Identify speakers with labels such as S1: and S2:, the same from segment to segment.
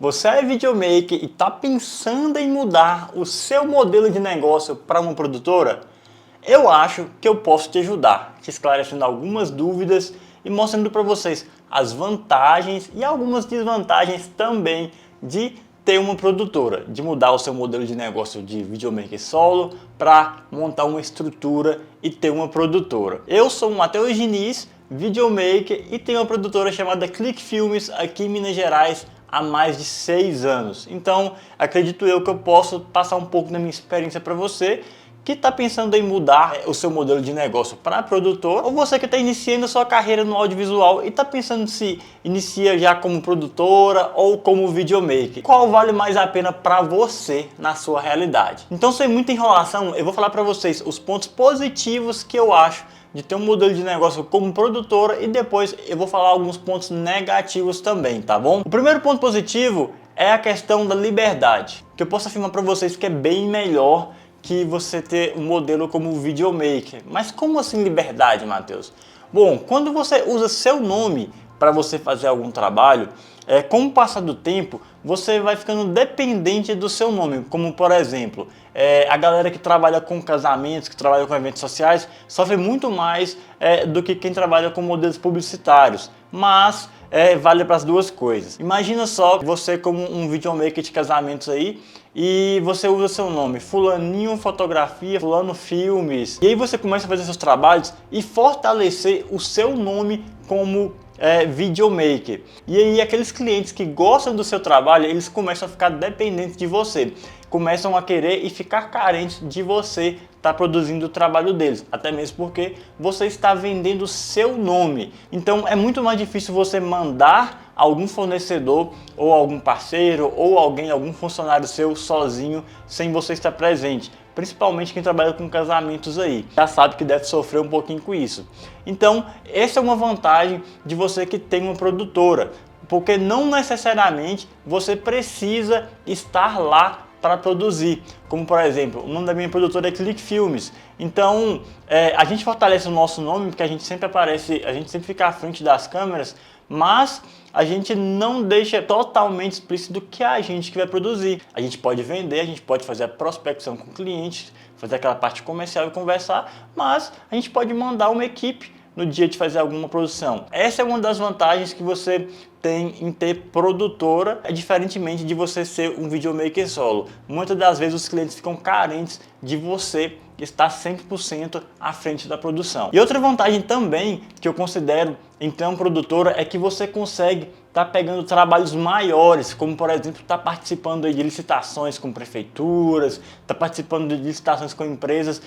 S1: Você é videomaker e está pensando em mudar o seu modelo de negócio para uma produtora? Eu acho que eu posso te ajudar, te esclarecendo algumas dúvidas e mostrando para vocês as vantagens e algumas desvantagens também de ter uma produtora, de mudar o seu modelo de negócio de videomaker solo para montar uma estrutura e ter uma produtora. Eu sou o Matheus Diniz, videomaker, e tenho uma produtora chamada Clique Filmes aqui em Minas Gerais há mais de 6 anos. Então, acredito eu que eu posso passar um pouco da minha experiência para você que está pensando em mudar o seu modelo de negócio para produtor, ou você que está iniciando a sua carreira no audiovisual e está pensando se inicia já como produtora ou como videomaker. Qual vale mais a pena para você na sua realidade? Então, sem muita enrolação, eu vou falar para vocês os pontos positivos que eu acho de ter um modelo de negócio como produtora e depois eu vou falar alguns pontos negativos também, tá bom? O primeiro ponto positivo é a questão da liberdade, que eu posso afirmar para vocês que é bem melhor que você ter um modelo como videomaker. Mas como assim liberdade, Matheus? Bom, quando você usa seu nome para você fazer algum trabalho, com o passar do tempo, você vai ficando dependente do seu nome. Como, por exemplo, a galera que trabalha com casamentos, que trabalha com eventos sociais, sofre muito mais do que quem trabalha com modelos publicitários. Mas vale para as duas coisas. Imagina só você como um videomaker de casamentos aí e você usa seu nome, Fulaninho Fotografia, Fulano Filmes. E aí você começa a fazer seus trabalhos e fortalecer o seu nome como videomaker. E aí aqueles clientes que gostam do seu trabalho, eles começam a ficar dependentes de você. Começam a querer e ficar carentes de você estar produzindo o trabalho deles, até mesmo porque você está vendendo o seu nome. Então é muito mais difícil você mandar algum fornecedor ou algum parceiro ou algum funcionário seu sozinho sem você estar presente. Principalmente quem trabalha com casamentos aí, já sabe que deve sofrer um pouquinho com isso. Então, essa é uma vantagem de você que tem uma produtora, porque não necessariamente você precisa estar lá para produzir. Como, por exemplo, o nome da minha produtora é Clique Filmes. Então, a gente fortalece o nosso nome porque a gente sempre aparece, a gente sempre fica à frente das câmeras, mas a gente não deixa totalmente explícito que é a gente que vai produzir. A gente pode vender, a gente pode fazer a prospecção com clientes, fazer aquela parte comercial e conversar, mas a gente pode mandar uma equipe no dia de fazer alguma produção. Essa é uma das vantagens que você tem em ter produtora, diferentemente de você ser um videomaker solo. Muitas das vezes os clientes ficam carentes de você estar 100% à frente da produção. E outra vantagem também que eu considero em ter uma produtora é que você consegue estar pegando trabalhos maiores, como por exemplo estar participando de licitações com prefeituras, estar participando de licitações com empresas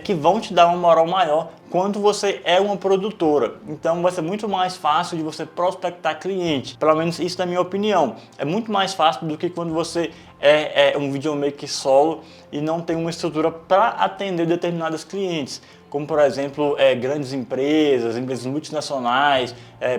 S1: que vão te dar uma moral maior quando você é uma produtora. Então vai ser muito mais fácil de você prospectar cliente, pelo menos isso na minha opinião. É muito mais fácil do que quando você é um videomaker solo e não tem uma estrutura para atender determinados clientes, como por exemplo grandes empresas multinacionais,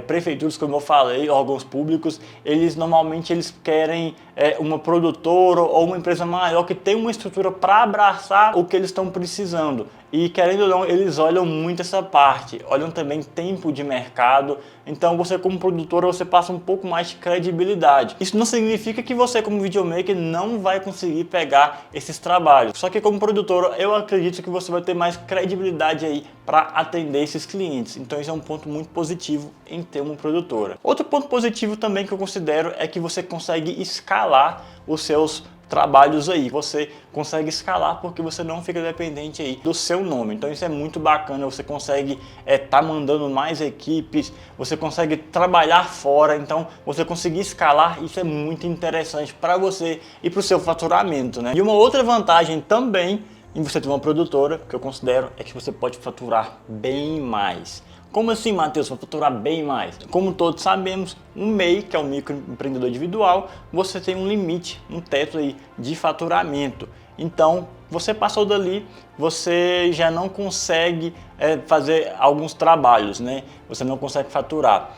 S1: prefeituras, como eu falei, órgãos públicos. Eles normalmente querem uma produtora ou uma empresa maior que tem uma estrutura para abraçar o que eles estão precisando. E querendo ou não, eles olham muito essa parte, olham também tempo de mercado. Então você como produtora, você passa um pouco mais de credibilidade. Isso não significa que você como videomaker não vai conseguir pegar esses trabalhos. Só que como produtora, eu acredito que você vai ter mais credibilidade aí para atender esses clientes. Então isso é um ponto muito positivo em ter uma produtora. Outro ponto positivo também que eu considero é que você consegue escalar os seus trabalhos aí, você consegue escalar porque você não fica dependente aí do seu nome. Então isso é muito bacana, você consegue tá mandando mais equipes, você consegue trabalhar fora, então você conseguir escalar, isso é muito interessante para você e para o seu faturamento, né? E uma outra vantagem também em você ter uma produtora, que eu considero, é que você pode faturar bem mais. Como assim, Matheus, vai faturar bem mais? Como todos sabemos, um MEI, que é um microempreendedor individual, você tem um limite, um teto aí de faturamento. Então, você passou dali, você já não consegue fazer alguns trabalhos, né? Você não consegue faturar,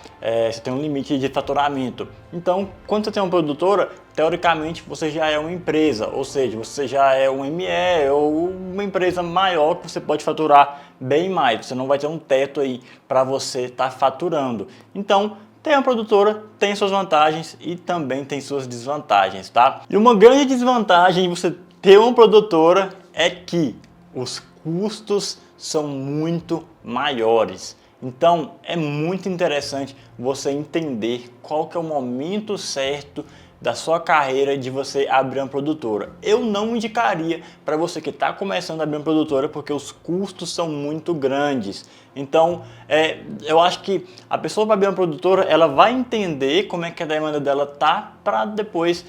S1: você tem um limite de faturamento. Então, quando você tem uma produtora, teoricamente você já é uma empresa, ou seja, você já é um ME ou uma empresa maior que você pode faturar bem mais. Você não vai ter um teto aí para você estar faturando. Então, ter uma produtora tem suas vantagens e também tem suas desvantagens, tá? E uma grande desvantagem de você ter uma produtora é que os custos são muito maiores. Então é muito interessante você entender qual que é o momento certo da sua carreira de você abrir uma produtora. Eu não indicaria para você que está começando a abrir uma produtora porque os custos são muito grandes. Então, eu acho que a pessoa para abrir uma produtora, ela vai entender como é que a demanda dela tá para depois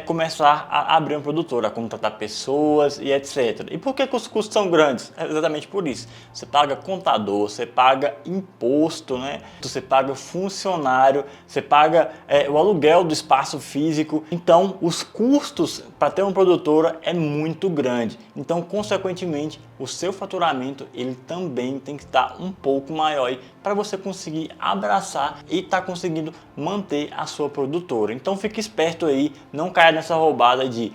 S1: começar a abrir uma produtora, a contratar pessoas e etc. E por que os custos são grandes? É exatamente por isso. Você paga contador, você paga imposto, né? Você paga funcionário, você paga o aluguel do espaço físico. Então, os custos para ter uma produtora é muito grande. Então, consequentemente, o seu faturamento ele também tem que estar um pouco maior para você conseguir abraçar e estar conseguindo manter a sua produtora. Então, fique esperto aí, não caia nessa roubada de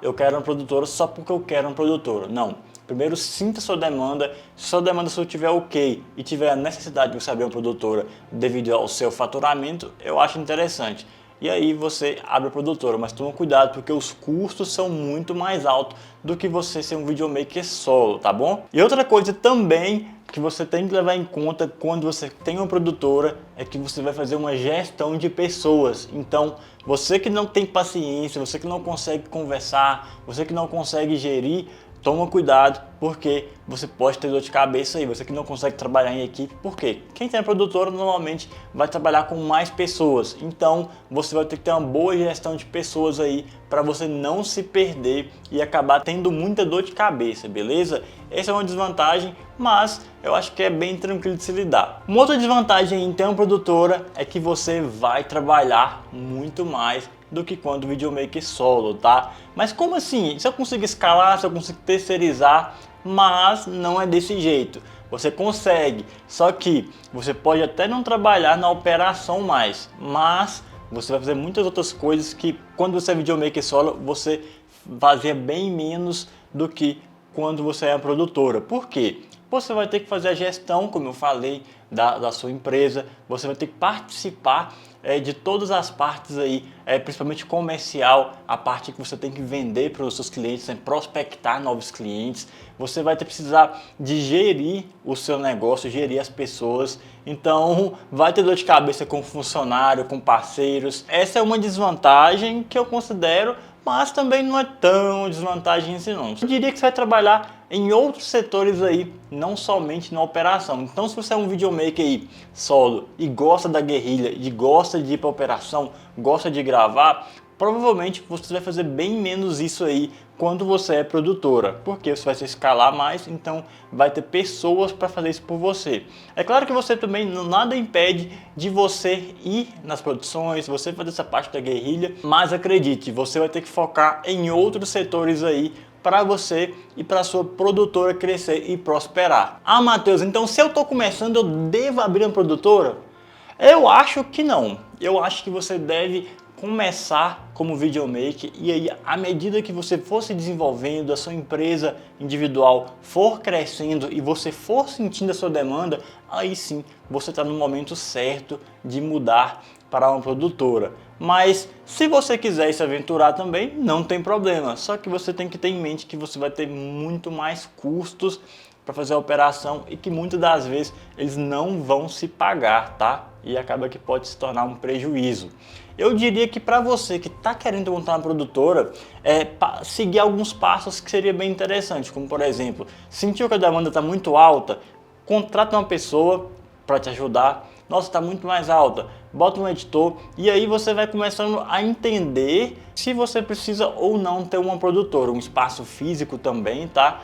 S1: eu quero uma produtora só porque eu quero uma produtora. Não. Primeiro, sinta sua demanda. Se sua demanda só estiver ok e tiver a necessidade de você abrir uma produtora devido ao seu faturamento, eu acho interessante. E aí você abre a produtora, mas toma cuidado porque os custos são muito mais altos do que você ser um videomaker solo, tá bom? E outra coisa também que você tem que levar em conta quando você tem uma produtora é que você vai fazer uma gestão de pessoas. Então, você que não tem paciência, você que não consegue conversar, você que não consegue gerir, toma cuidado, porque você pode ter dor de cabeça aí, você que não consegue trabalhar em equipe, por quê? Quem tem a produtora normalmente vai trabalhar com mais pessoas, então você vai ter que ter uma boa gestão de pessoas aí para você não se perder e acabar tendo muita dor de cabeça, beleza? Essa é uma desvantagem, mas eu acho que é bem tranquilo de se lidar. Uma outra desvantagem em ter uma produtora é que você vai trabalhar muito mais do que quando videomaker solo, tá? Mas como assim? Se eu consigo escalar, se eu consigo terceirizar, mas não é desse jeito. Você consegue, só que você pode até não trabalhar na operação mais, mas você vai fazer muitas outras coisas que quando você é videomaker solo, você fazia bem menos do que quando você é a produtora. Por quê? Você vai ter que fazer a gestão, como eu falei, da sua empresa, você vai ter que participar de todas as partes aí, principalmente comercial, a parte que você tem que vender para os seus clientes, prospectar novos clientes, você vai precisar de gerir o seu negócio, gerir as pessoas, então vai ter dor de cabeça com funcionário, com parceiros. Essa é uma desvantagem que eu considero, mas também não é tão desvantagem assim não. Eu diria que você vai trabalhar em outros setores aí, não somente na operação. Então se você é um videomaker aí solo e gosta da guerrilha, e gosta de ir para operação, gosta de gravar, provavelmente você vai fazer bem menos isso aí quando você é produtora, porque você vai se escalar mais, então vai ter pessoas para fazer isso por você. É claro que você também nada impede de você ir nas produções, você fazer essa parte da guerrilha, mas acredite, você vai ter que focar em outros setores aí para você e para sua produtora crescer e prosperar. Matheus, então se eu estou começando, eu devo abrir uma produtora? Eu acho que não. Eu acho que você deve começar como videomaker e aí à medida que você for se desenvolvendo, a sua empresa individual for crescendo e você for sentindo a sua demanda, aí sim você está no momento certo de mudar para uma produtora. Mas se você quiser se aventurar também, não tem problema, só que você tem que ter em mente que você vai ter muito mais custos para fazer a operação e que muitas das vezes eles não vão se pagar, tá? E acaba que pode se tornar um prejuízo. Eu diria que para você que está querendo montar uma produtora, seguir alguns passos que seria bem interessante, como por exemplo, sentiu que a demanda está muito alta, contrata uma pessoa para te ajudar. Nossa, está muito mais alta, bota um editor e aí você vai começando a entender se você precisa ou não ter uma produtora, um espaço físico também, tá?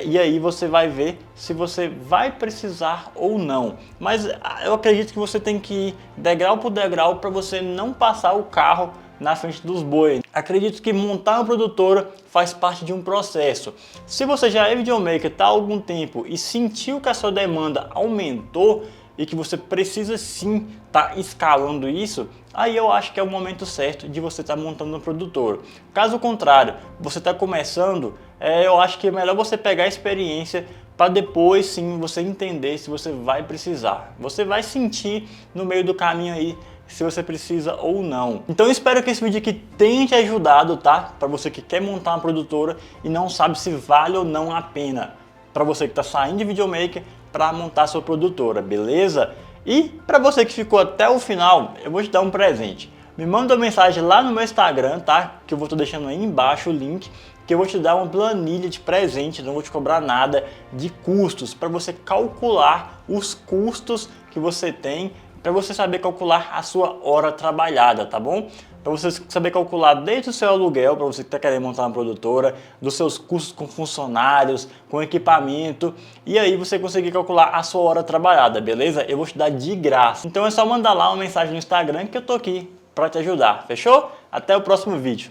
S1: E aí você vai ver se você vai precisar ou não. Mas eu acredito que você tem que ir degrau por degrau para você não passar o carro na frente dos bois. Acredito que montar uma produtora faz parte de um processo. Se você já é videomaker, está há algum tempo e sentiu que a sua demanda aumentou, e que você precisa sim estar escalando isso, aí eu acho que é o momento certo de você estar montando uma produtora. Caso contrário, você está começando, eu acho que é melhor você pegar a experiência para depois sim você entender se você vai precisar. Você vai sentir no meio do caminho aí se você precisa ou não. Então eu espero que esse vídeo aqui tenha te ajudado, tá? Para você que quer montar uma produtora e não sabe se vale ou não a pena. Para você que está saindo de videomaker para montar sua produtora, beleza? E para você que ficou até o final, eu vou te dar um presente. Me manda uma mensagem lá no meu Instagram, tá? Que eu vou estar deixando aí embaixo o link, que eu vou te dar uma planilha de presente, não vou te cobrar nada de custos, para você calcular os custos que você tem, para você saber calcular a sua hora trabalhada, tá bom? Para você saber calcular desde o seu aluguel, para você que está querendo montar uma produtora, dos seus custos com funcionários, com equipamento, e aí você conseguir calcular a sua hora trabalhada, beleza? Eu vou te dar de graça. Então é só mandar lá uma mensagem no Instagram que eu tô aqui para te ajudar, fechou? Até o próximo vídeo.